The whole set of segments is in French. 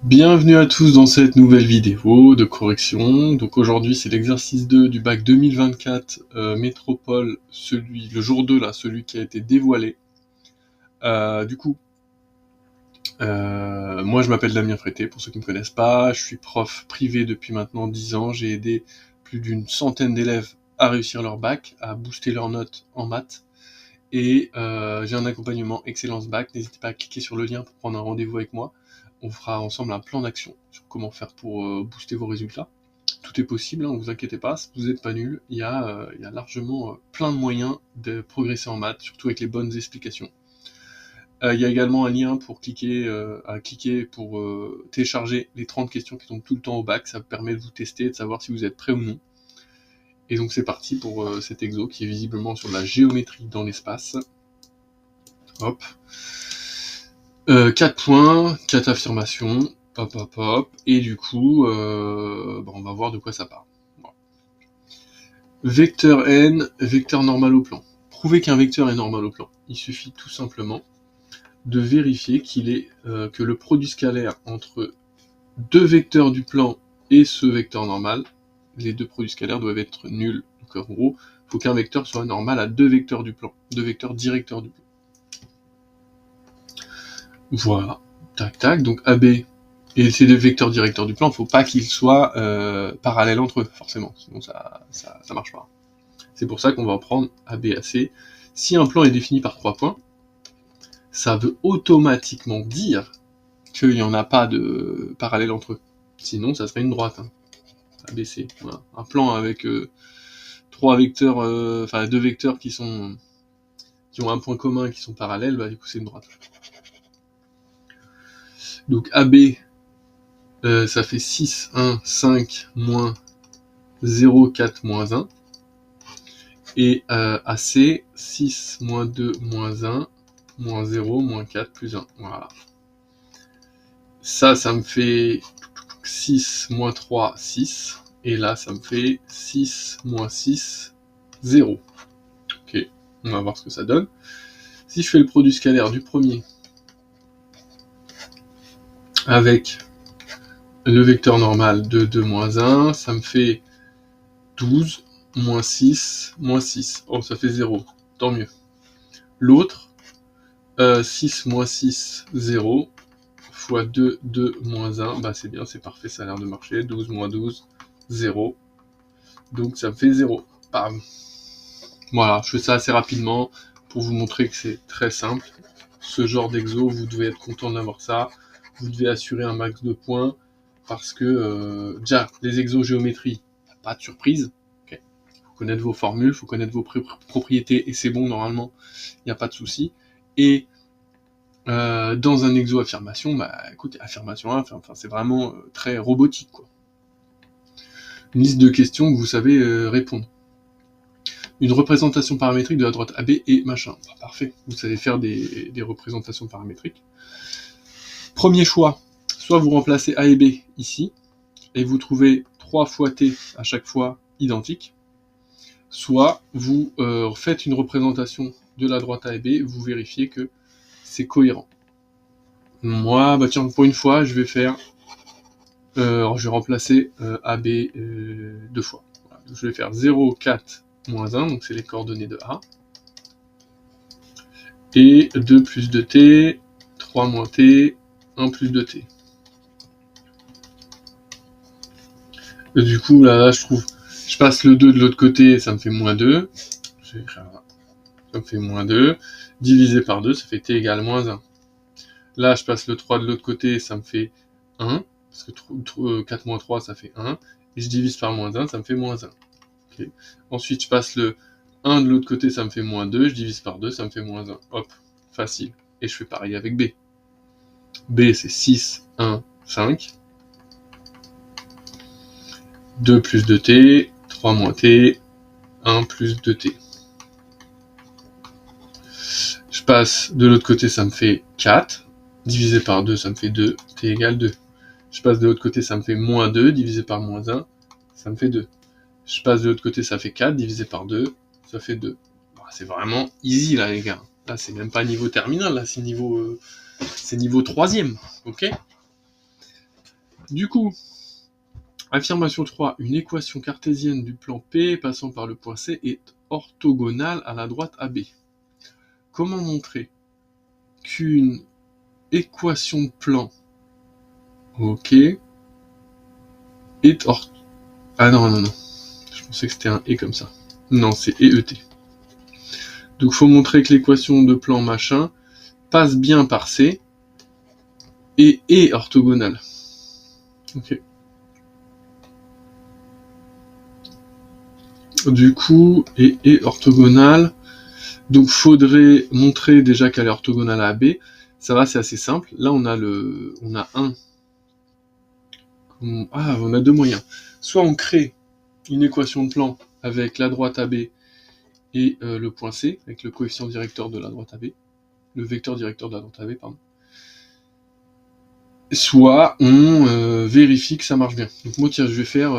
Bienvenue à tous dans cette nouvelle vidéo de correction. Donc aujourd'hui c'est l'exercice 2 du bac 2024 Métropole, le jour 2 là, celui qui a été dévoilé. Moi je m'appelle Damien Frété, pour ceux qui ne me connaissent pas, je suis prof privé depuis maintenant 10 ans, j'ai aidé plus d'une centaine d'élèves à réussir leur bac, à booster leurs notes en maths, et j'ai un accompagnement Excellence Bac. N'hésitez pas à cliquer sur le lien pour prendre un rendez-vous avec moi. On fera ensemble un plan d'action sur comment faire pour booster vos résultats. Tout est possible, hein, ne vous inquiétez pas, si vous n'êtes pas nul, il y a largement plein de moyens de progresser en maths, surtout avec les bonnes explications. Il y a également un lien pour cliquer pour télécharger les 30 questions qui tombent tout le temps au bac. Ça vous permet de vous tester et de savoir si vous êtes prêt ou non. Et donc c'est parti pour cet exo qui est visiblement sur la géométrie dans l'espace. Hop. 4 points, 4 affirmations, hop, et du coup, on va voir de quoi ça parle. Voilà. Vecteur n, vecteur normal au plan. Prouver qu'un vecteur est normal au plan. Il suffit tout simplement de vérifier que le produit scalaire entre deux vecteurs du plan et ce vecteur normal, les deux produits scalaires doivent être nuls. Donc en gros, il faut qu'un vecteur soit normal à deux vecteurs du plan, deux vecteurs directeurs du plan. Voilà, tac, donc AB et ces deux vecteurs directeurs du plan, il ne faut pas qu'ils soient parallèles entre eux, forcément, sinon ça marche pas. C'est pour ça qu'on va prendre AB, AC. Si un plan est défini par 3 points, ça veut automatiquement dire qu'il n'y en a pas de parallèle entre eux. Sinon, ça serait une droite. Hein. ABC. Voilà. Un plan avec trois vecteurs, deux vecteurs qui ont un point commun, qui sont parallèles, du coup c'est une droite. Donc AB, ça fait 6, 1, 5, moins 0, 4, moins 1. Et AC, 6, moins 2, moins 1, moins 0, moins 4, plus 1. Voilà. Ça me fait 6, moins 3, 6. Et là, ça me fait 6, moins 6, 0. Ok, on va voir ce que ça donne. Si je fais le produit scalaire du premier avec le vecteur normal de 2, moins 1, ça me fait 12, moins 6, moins 6. Oh, ça fait 0. Tant mieux. L'autre, 6, moins 6, 0. Fois 2, 2, moins 1, c'est bien, c'est parfait, ça a l'air de marcher. 12, moins 12, 0. Donc ça me fait 0. Bam. Voilà, je fais ça assez rapidement pour vous montrer que c'est très simple. Ce genre d'exo, vous devez être content d'avoir ça. Vous devez assurer un max de points parce que déjà, les exos géométrie, pas de surprise. Okay. Faut connaître vos formules, faut connaître vos propriétés et c'est bon, normalement, il n'y a pas de souci. Et dans un exo affirmation, écoutez, affirmation 1, c'est vraiment très robotique, quoi. Une liste de questions que vous savez répondre. Une représentation paramétrique de la droite AB et machin. Parfait, vous savez faire des représentations paramétriques. Premier choix, soit vous remplacez A et B ici, et vous trouvez 3 fois T à chaque fois identique, soit vous faites une représentation de la droite A et B, vous vérifiez que c'est cohérent. Moi, tiens, pour une fois, je vais faire... je vais remplacer AB 2 fois. Voilà. Donc, je vais faire 0, 4, moins 1, donc c'est les coordonnées de A. Et 2 plus 2t, 3 moins t, 1 plus 2t. Et du coup, là, je passe le 2 de l'autre côté, ça me fait moins 2. Je vais écrire là. Ça me fait moins 2. Divisé par 2, ça fait t égale moins 1. Là, je passe le 3 de l'autre côté, ça me fait 1. Parce que 4 moins 3, ça fait 1. Et je divise par moins 1, ça me fait moins 1. Okay. Ensuite, je passe le 1 de l'autre côté, ça me fait moins 2. Je divise par 2, ça me fait moins 1. Hop, facile. Et je fais pareil avec B. B, c'est 6, 1, 5. 2 plus 2t, 3 moins t, 1 plus 2t. Je passe de l'autre côté, ça me fait 4. Divisé par 2, ça me fait 2. T égale 2. Je passe de l'autre côté, ça me fait moins 2. Divisé par moins 1, ça me fait 2. Je passe de l'autre côté, ça fait 4. Divisé par 2, ça fait 2. C'est vraiment easy, là, les gars. Là, c'est même pas niveau terminal, là, c'est niveau 3ème. Ok ? Du coup, affirmation 3, une équation cartésienne du plan P passant par le point C est orthogonale à la droite AB. Comment montrer qu'une équation de plan, ok, est Ah non, je pensais que c'était un et comme ça. Non, c'est EET. Donc il faut montrer que l'équation de plan machin passe bien par C et est orthogonale. Ok. Du coup, et est orthogonale. Donc faudrait montrer déjà qu'elle est orthogonale à AB. Ça va, c'est assez simple. Là, on a on a deux moyens. Soit on crée une équation de plan avec la droite AB et le point C, avec le coefficient directeur de la droite AB, le vecteur directeur de la droite AB, pardon. Soit on vérifie que ça marche bien. Donc moi, tiens, je vais faire,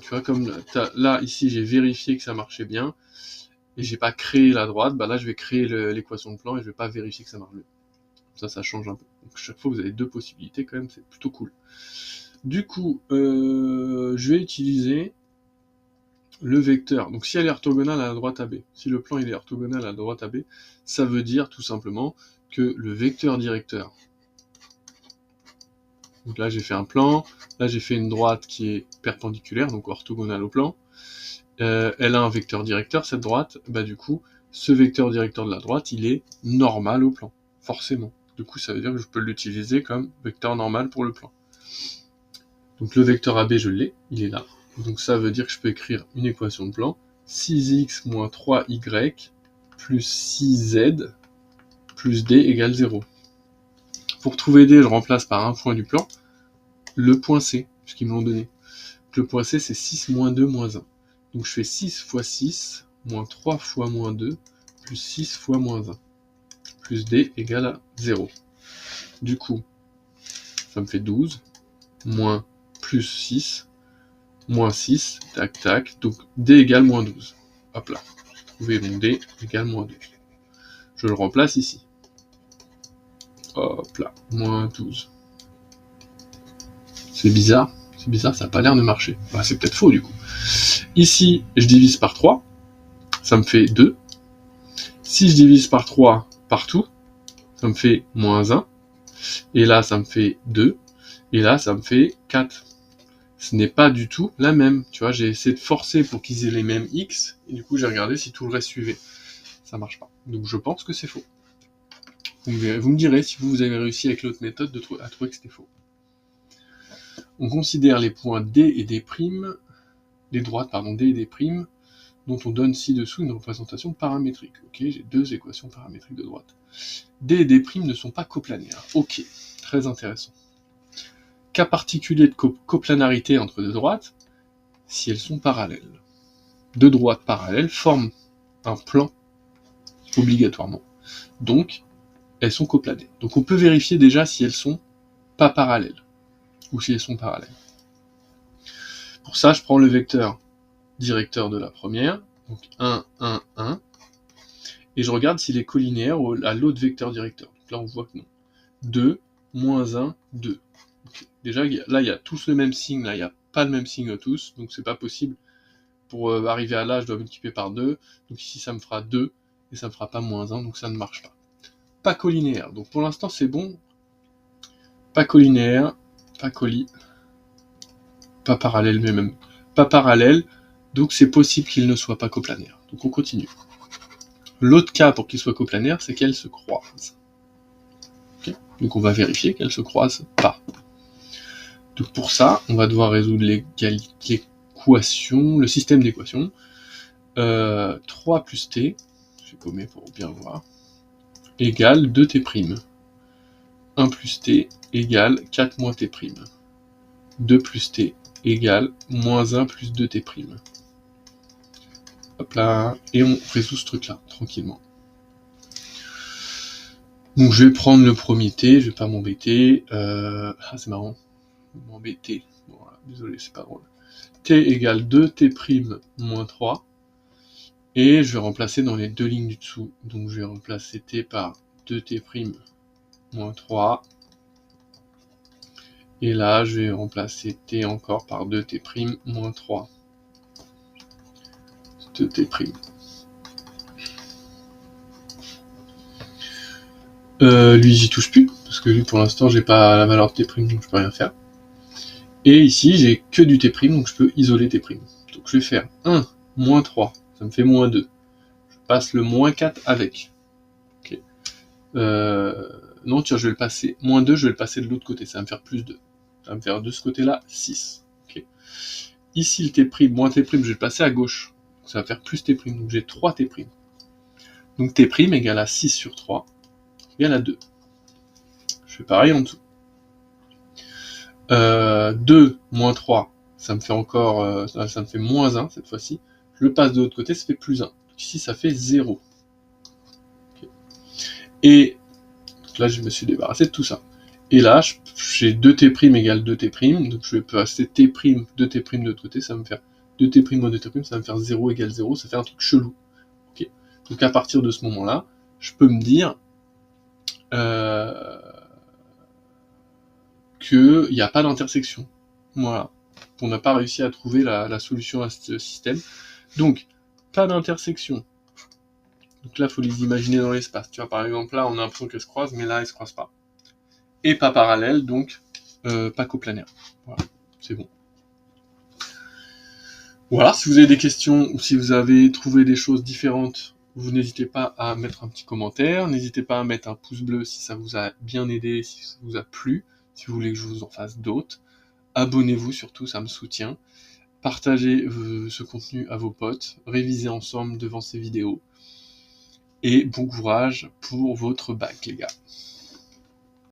tu vois, comme là, ici, j'ai vérifié que ça marchait bien, et j'ai pas créé la droite, bah là, je vais créer l'équation de plan, et je vais pas vérifier que ça marche bien. Ça change un peu. Donc chaque fois, vous avez deux possibilités, quand même, c'est plutôt cool. Du coup, je vais utiliser le vecteur. Donc si elle est orthogonale à la droite AB, si le plan il est orthogonal à la droite AB, ça veut dire tout simplement que le vecteur directeur, donc là j'ai fait un plan, là j'ai fait une droite qui est perpendiculaire, donc orthogonale au plan, elle a un vecteur directeur, cette droite, bah du coup, ce vecteur directeur de la droite, il est normal au plan, forcément. Du coup, ça veut dire que je peux l'utiliser comme vecteur normal pour le plan. Donc le vecteur AB, je l'ai, il est là. Donc ça veut dire que je peux écrire une équation de plan, 6x moins 3y plus 6z plus d égale 0. Pour trouver d, je remplace par un point du plan, le point C, puisqu'ils me l'ont donné. Donc le point C, c'est 6 moins 2 moins 1. Donc je fais 6 fois 6, moins 3 fois moins 2, plus 6 fois moins 1, plus d égale à 0. Du coup, ça me fait 12, moins plus 6, moins 6, tac, tac, donc d égale moins 12. Hop là, trouver mon d égale moins 12. Je le remplace ici. Hop là, moins 12. C'est bizarre, ça n'a pas l'air de marcher. Bah, c'est peut-être faux du coup. Ici, je divise par 3, ça me fait 2. Si je divise par 3 partout, ça me fait moins 1. Et là, ça me fait 2. Et là, ça me fait 4. Ce n'est pas du tout la même. Tu vois, j'ai essayé de forcer pour qu'ils aient les mêmes x. Et du coup, j'ai regardé si tout le reste suivait. Ça marche pas. Donc je pense que c'est faux. Vous me direz si vous avez réussi avec l'autre méthode à trouver que c'était faux. On considère les points D et D', les droites, D et D', dont on donne ci-dessous une représentation paramétrique. Ok, j'ai deux équations paramétriques de droite. D et D' ne sont pas coplanaires. Ok, très intéressant. Cas particulier de coplanarité entre deux droites, si elles sont parallèles. Deux droites parallèles forment un plan obligatoirement. Donc, elles sont coplanées. Donc on peut vérifier déjà si elles sont pas parallèles, ou si elles sont parallèles. Pour ça, je prends le vecteur directeur de la première, donc 1, 1, 1, et je regarde s'il est collinéaire à l'autre vecteur directeur. Donc là, on voit que non. 2, moins 1, 2. Okay. Déjà, là, il y a tous le même signe, là, il n'y a pas le même signe tous, donc c'est pas possible. Pour arriver à là, je dois multiplier par 2, donc ici, ça me fera 2, et ça me fera pas moins 1, donc ça ne marche pas. Pas collinéaire, donc pour l'instant, c'est bon. Pas collinéaire, pas pas parallèle, mais même pas parallèle, donc c'est possible qu'il ne soit pas coplanaire. Donc on continue. L'autre cas pour qu'il soit coplanaire, c'est qu'elles se croisent. Okay, donc on va vérifier qu'elles se croisent pas. Donc pour ça, on va devoir résoudre l'équation, le système d'équations. 3 plus t, je vais gommer pour bien voir, égale 2t'. 1 plus t égale 4 moins t'. 2 plus t égale moins 1 plus 2t'. Hop là, et on résout ce truc-là, tranquillement. Donc je vais prendre le premier t, je vais pas m'embêter. C'est marrant, m'embêter. Bon, voilà, désolé, c'est pas drôle. T égale 2t' moins 3. Et je vais remplacer dans les deux lignes du dessous. Donc je vais remplacer t par 2t' moins 3. Et là, je vais remplacer t encore par 2t' moins 3. 2t'. Lui, j'y touche plus, parce que lui, pour l'instant, j'ai pas la valeur de t', donc je peux rien faire. Et ici, j'ai que du t', donc je peux isoler t'. Donc je vais faire 1, moins 3, ça me fait moins 2. Je passe le moins 4 avec. Okay. Non, tiens, je vais le passer, moins 2, je vais le passer de l'autre côté, ça va me faire plus 2. Ça va me faire de ce côté-là 6. Okay. Ici, le t', moins t', je vais le passer à gauche. Ça va faire plus t', donc j'ai 3 t'. Donc t' égale à 6 sur 3, égale à 2. Je fais pareil en dessous. 2 moins 3, ça me fait encore, ça me fait moins 1 cette fois-ci. Je le passe de l'autre côté, ça fait plus 1. Donc ici, ça fait 0. Okay. Et donc là, je me suis débarrassé de tout ça. Et là, j'ai 2t' égale 2t', donc je vais passer t', 2t' de l'autre côté, ça va me faire 2t' moins 2t', ça va me faire 0 égale 0, ça fait un truc chelou. Okay. Donc à partir de ce moment-là, je peux me dire qu'il n'y a pas d'intersection. Voilà. On n'a pas réussi à trouver la solution à ce système. Donc, pas d'intersection. Donc là, il faut les imaginer dans l'espace. Tu vois, par exemple, là, on a l'impression qu'elles se croisent, mais là, elles ne se croisent pas. Et pas parallèle, donc pas coplanaire. Voilà, c'est bon. Voilà, si vous avez des questions ou si vous avez trouvé des choses différentes, vous n'hésitez pas à mettre un petit commentaire. N'hésitez pas à mettre un pouce bleu si ça vous a bien aidé, si ça vous a plu, si vous voulez que je vous en fasse d'autres. Abonnez-vous surtout, ça me soutient. Partagez ce contenu à vos potes, révisez ensemble devant ces vidéos. Et bon courage pour votre bac, les gars.